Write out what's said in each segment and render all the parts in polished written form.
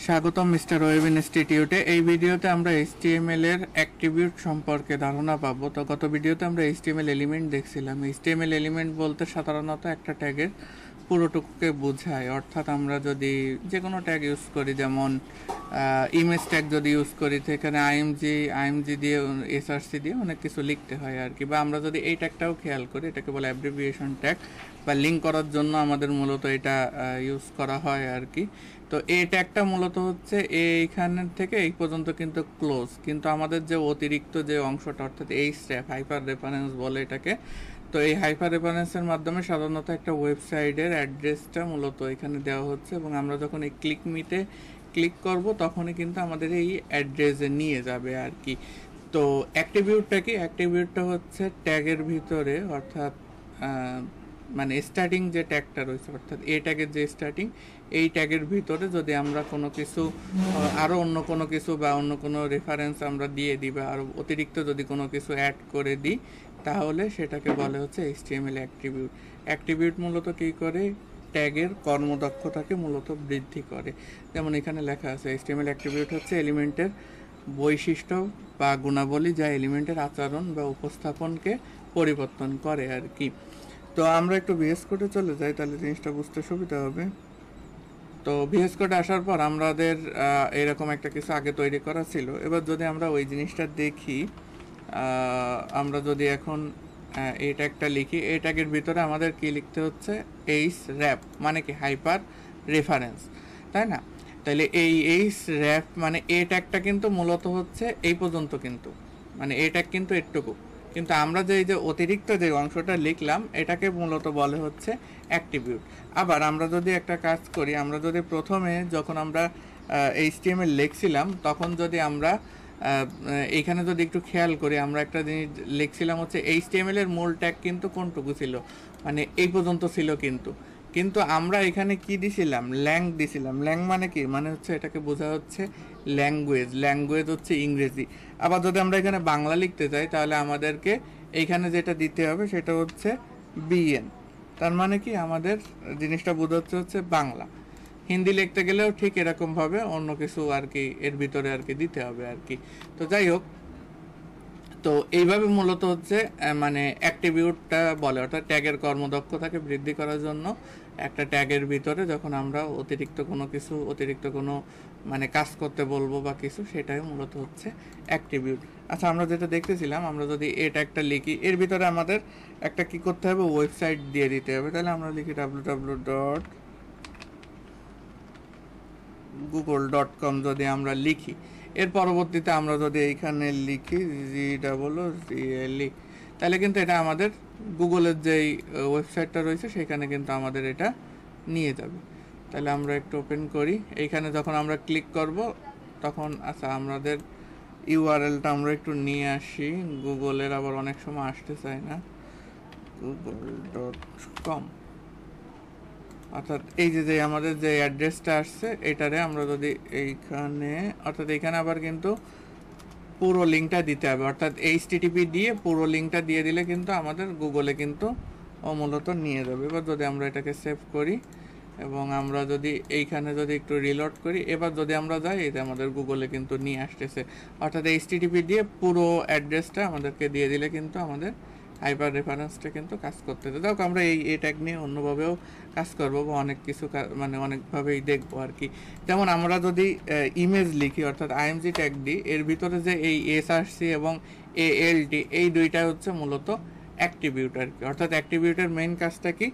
স্বাগতম mister web ইনস্টিটিউটে। এই ভিডিওতে আমরা এইচটিএমএল এর অ্যাট্রিবিউট সম্পর্কে ধারণা পাবো। তো গত ভিডিওতে আমরা এইচটিএমএল এলিমেন্ট দেখছিলাম। এইচটিএমএল এলিমেন্ট বলতে সাধারণত একটা ট্যাগের পুরোটুকুকে বোঝায়। অর্থাৎ আমরা যদি যে কোনো ট্যাগ ইউজ করি, যেমন ইমেজ ট্যাগ যদি ইউজ করি, তো এখানে আইএমজি দিয়ে এসআরসি দিয়ে অনেক কিছু লিখতে হয় আর কি। বা আমরা যদি এই ট্যাগটাও খেয়াল করি, এটাকে বলে অ্যাব্রিভিয়েশন ট্যাগ, বা লিঙ্ক করার জন্য আমাদের মূলত এটা ইউজ করা হয় আর কি। তো এই ট্যাগটা মূলত হচ্ছে এইখান থেকে এই পর্যন্ত কিন্তু ক্লোজ, কিন্তু আমাদের যে অতিরিক্ত যে অংশটা, অর্থাৎ এই স্ট্যাপ হাইপার রেফারেন্স বলে এটাকে। তো এই হাইপার রেফারেন্সের মাধ্যমে সাধারণত একটা ওয়েবসাইটের অ্যাড্রেসটা মূলত এখানে দেওয়া হচ্ছে, এবং আমরা যখন এই ক্লিক মিতে ক্লিক করব তখনই কিন্তু আমাদের এই অ্যাড্রেসে নিয়ে যাবে আর কি। তো অ্যাট্রিবিউটটা কি? অ্যাট্রিবিউটটা হচ্ছে ট্যাগের ভিতরে, অর্থাৎ মানে স্টার্টিং যে ট্যাগটা রয়েছে, অর্থাৎ এ ট্যাগের যে স্টার্টিং, এই ট্যাগের ভিতরে যদি আমরা কোনো কিছু আরও অন্য কোনো কিছু বা অন্য কোনো রেফারেন্স আমরা দিয়ে দিই, বা আরও অতিরিক্ত যদি কোনো কিছু অ্যাড করে দিই, তাহলে সেটাকে বলে হচ্ছে এইচটিএমএল অ্যাট্রিবিউট। অ্যাট্রিবিউট মূলত কী করে? ট্যাগের কর্মদক্ষতাকে মূলত বৃদ্ধি করে। যেমন এখানে লেখা আছে, এইচটিএমএল অ্যাট্রিবিউট হচ্ছে এলিমেন্টের বৈশিষ্ট্য বা গুণাবলী যা এলিমেন্টের আচরণ বা উপস্থাপনকে পরিবর্তন করে আর কি। তো আমরা একটু ভিএস কোডে চলে যাই, তাহলে জিনিসটা বুঝতে সুবিধা হবে। তো ভিএস কোডে আসার পর আমাদের এরকম একটা কিছু আগে তৈরি করা ছিল। এবার যদি আমরা ওই জিনিসটা দেখি, আমরা যদি এখন এই ট্যাগটা লিখি, এই ট্যাগের ভিতরে আমাদের কি লিখতে হচ্ছে? এইচ র্যাপ মানে কি? হাইপার রেফারেন্স, তাই না? তাহলে এই এইচ র্যাপ মানে এই ট্যাগটা কিন্তু মূলত হচ্ছে এই পর্যন্ত, কিন্তু মানে এই ট্যাগ কিন্তু এটুকু, কিন্তু আমরা যে এই যে অতিরিক্ত যে অংশটা লিখলাম, এটাকে মূলত বলে হচ্ছে অ্যাট্রিবিউট। আবার আমরা যদি একটা কাজ করি, আমরা যদি প্রথমে যখন আমরা এইচটিএমএল লিখছিলাম, তখন যদি আমরা এইখানে যদি একটু খেয়াল করি, আমরা একটা জিনিস লিখছিলাম হচ্ছে এইচটিএমএল এর মূল ট্যাগ কিন্তু কোনটুকু ছিল, মানে এই পর্যন্ত ছিল, কিন্তু আমরা এখানে কি দিছিলাম? ল্যাং দিছিলাম। ল্যাং মানে কি? মানে হচ্ছে এটাকে বোঝা হচ্ছে ল্যাঙ্গুয়েজ। ল্যাঙ্গুয়েজ হচ্ছে ইংরেজি। আবার যদি আমরা এখানে বাংলা লিখতে চাই, তাহলে আমাদেরকে এইখানে যেটা দিতে হবে সেটা হচ্ছে বিএন। তার মানে কি? আমাদের জিনিসটা বোঝাচ্ছে হচ্ছে বাংলা। হিন্দি লিখতে গেলেও ঠিক এরকমভাবে অন্য কিছু আর কি এর ভিতরে আর কি দিতে হবে আর কি। তো যাই হোক, তো এইভাবে মূলত হচ্ছে মানে অ্যাট্রিবিউটটা বলে, অর্থাৎ ট্যাগের কর্মদক্ষতাকে বৃদ্ধি করার জন্য একটা ট্যাগের ভিতরে যখন আমরা অতিরিক্ত কোনো মানে কাজ করতে বলবো বা কিছু, সেটাই মূলত হচ্ছে অ্যাট্রিবিউট। আচ্ছা, আমরা যেটা দেখতেছিলাম, আমরা যদি এই ট্যাগটা লিখি, এর ভিতরে আমাদের একটা কি করতে হবে? ওয়েবসাইট দিয়ে দিতে হবে। তাহলে আমরা লিখি www.google.com যদি আমরা লিখি, এর পরবর্তীতে আমরা যদি এইখানে লিখি GWGLE, তাহলে কিন্তু এটা আমাদের গুগলের যেই ওয়েবসাইটটা রয়েছে সেখানে কিন্তু আমাদের এটা নিয়ে যাবে। তাহলে আমরা একটু ওপেন করি। এইখানে যখন আমরা ক্লিক করব তখন, আচ্ছা, আমাদের ইউআরএলটা আমরা একটু নিয়ে আসি। গুগলের আবার অনেক সময় আসতে চায় না, google.com। অর্থাৎ এই যে আমাদের যে অ্যাড্রেসটা আসছে, এটারে আমরা যদি এইখানে, অর্থাৎ এইখানে আবার কিন্তু পুরো লিঙ্কটা দিতে হবে, অর্থাৎ HTTP দিয়ে পুরো লিঙ্কটা দিয়ে দিলে কিন্তু আমাদের গুগলে কিন্তু মূলত নিয়ে যাবে। এবার যদি আমরা এটাকে সেভ করি এবং আমরা যদি এইখানে যদি একটু রিলোড করি, এবার যদি আমরা যাই, এই যে আমাদের গুগলে কিন্তু নিয়ে আসতেছে। অর্থাৎ HTTP দিয়ে পুরো অ্যাড্রেসটা আমাদেরকে দিয়ে দিলে কিন্তু আমাদের হাইপার রেফারেন্সটা কিন্তু কাজ করতেছে। দেখো, আমরা এই ট্যাগ নিয়ে অন্যভাবেও কাজ করবো, বা অনেক কিছু মানে অনেকভাবেই দেখবো আর কি। যেমন আমরা যদি ইমেজ লিখি, অর্থাৎ আইএমজি ট্যাগ দিই, এর ভিতরে যে এই এসআরসি এবং ALT, এই দুইটা হচ্ছে মূলত অ্যাট্রিবিউট আর কি। অর্থাৎ অ্যাট্রিবিউটের মেইন কাজটা কি?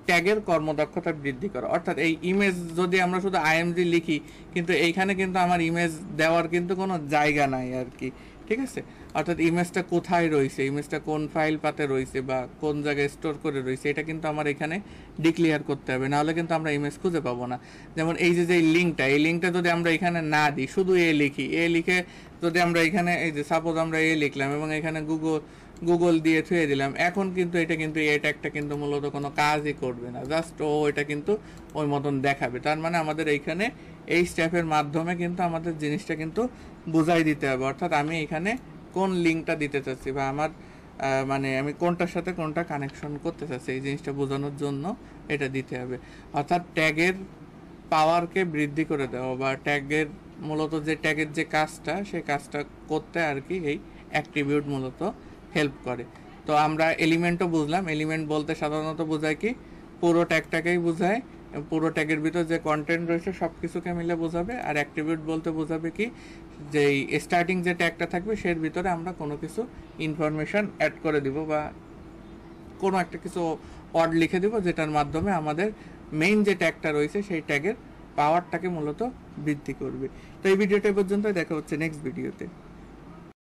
ট্যাগের কর্মদক্ষতা বৃদ্ধি করা। অর্থাৎ এই ইমেজ যদি আমরা শুধু আইএমজি লিখি, কিন্তু এইখানে কিন্তু আমার ইমেজ দেওয়ার কিন্তু কোনো জায়গা নাই আর কি, ঠিক আছে? অর্থাৎ ইমেজটা কোথায় রয়েছে, ইমেজটা কোন ফাইল পাতে রয়েছে, বা কোন জায়গায় স্টোর করে রয়েছে, এটা কিন্তু আমার এখানে ডিক্লেয়ার করতে হবে, নাহলে কিন্তু আমরা ইমেজ খুঁজে পাবো না। যেমন এই যে লিঙ্কটা যদি আমরা এখানে না দিই, শুধু লিখে যদি আমরা এখানে, এই যে সাপোজ আমরা লিখলাম এবং এখানে গুগল দিয়ে থুয়ে দিলাম, এখন কিন্তু এটা কিন্তু এই ট্যাগটা কিন্তু মূলত কোনো কাজই করবে না, জাস্ট এটা কিন্তু ওই মতন দেখাবে। তার মানে আমাদের এইখানে এই স্টেপের মাধ্যমে কিন্তু আমাদের জিনিসটা কিন্তু বুঝাই দিতে হবে, অর্থাৎ আমি এখানে কোন লিঙ্কটা দিতে চাচ্ছি, বা আমার মানে আমি কোনটার সাথে কোনটা কানেকশন করতে চাচ্ছি, এই জিনিসটা বোঝানোর জন্য এটা দিতে হবে। অর্থাৎ ট্যাগের পাওয়ারকে বৃদ্ধি করে দেওয়া, বা ট্যাগের মূলত যে ট্যাগের যে কাজটা সেই কাজটা করতে আর কি এই অ্যাট্রিবিউট মূলত হেল্প করে। তো আমরা এলিমেন্টও বুঝলাম। এলিমেন্ট বলতে সাধারণত বোঝায় কি, পুরো ট্যাগটাকেই বোঝায়, পুরো ট্যাগের ভিতর যে কন্টেন্ট রয়েছে সব কিছুকে মিলে বোঝাবে। আর অ্যাট্রিবিউট বলতে বোঝাবে কি, যে স্টার্টিং যে ট্যাগটা থাকবে সের ভিতরে আমরা কোনো কিছু ইনফরমেশন অ্যাড করে দিব, বা কোনো একটা কিছু ওয়ার্ড লিখে দিব যেটার মাধ্যমে আমাদের মেইন যে ট্যাগটা রয়েছে সেই ট্যাগের পাওয়ারটাকে মূলত বৃদ্ধি করবে। তো এই ভিডিওটা পর্যন্ত, দেখা হচ্ছে নেক্সট ভিডিওতে।